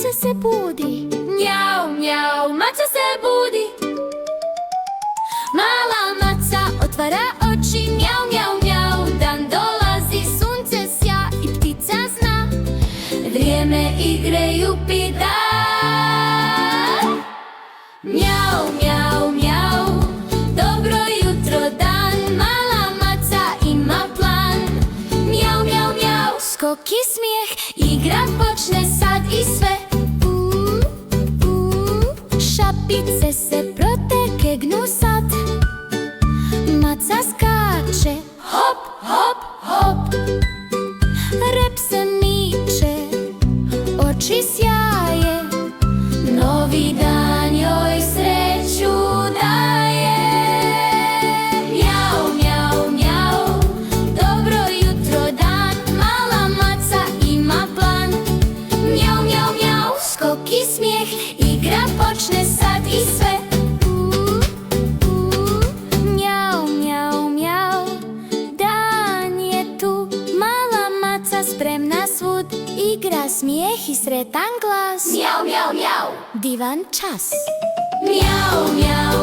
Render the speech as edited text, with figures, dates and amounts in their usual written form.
maca se budi. Mjau, mjau, maca se budi. Mala maca otvara oči, mjau, mjau, mjau. Dan dolazi, sunce sja i ptica zna. Vrijeme igre Jupiter. Mjau, mjau, mjau. Dobro jutro dan. Mala maca ima plan. Mjau, mjau, mjau. Skok i smijeh, igra počne sad i sve. Šapice se proteknu sad. Maca skače, hop, hop, hop. Rep se miče, oči sjaje. Novi dan joj sreću daje. Mjau, mjau, mjau. Dobro jutro dan. Mala maca ima plan. Mjau, mjau, mjau. Skok i smijeh, igra počne sad i sve. Mjau, mjau, mjau. Dan je tu. Mala maca spremna svud. Igra, smijeh i sretan glas. Mjau, mjau, mjau. Divan čas. Mjau, mjau.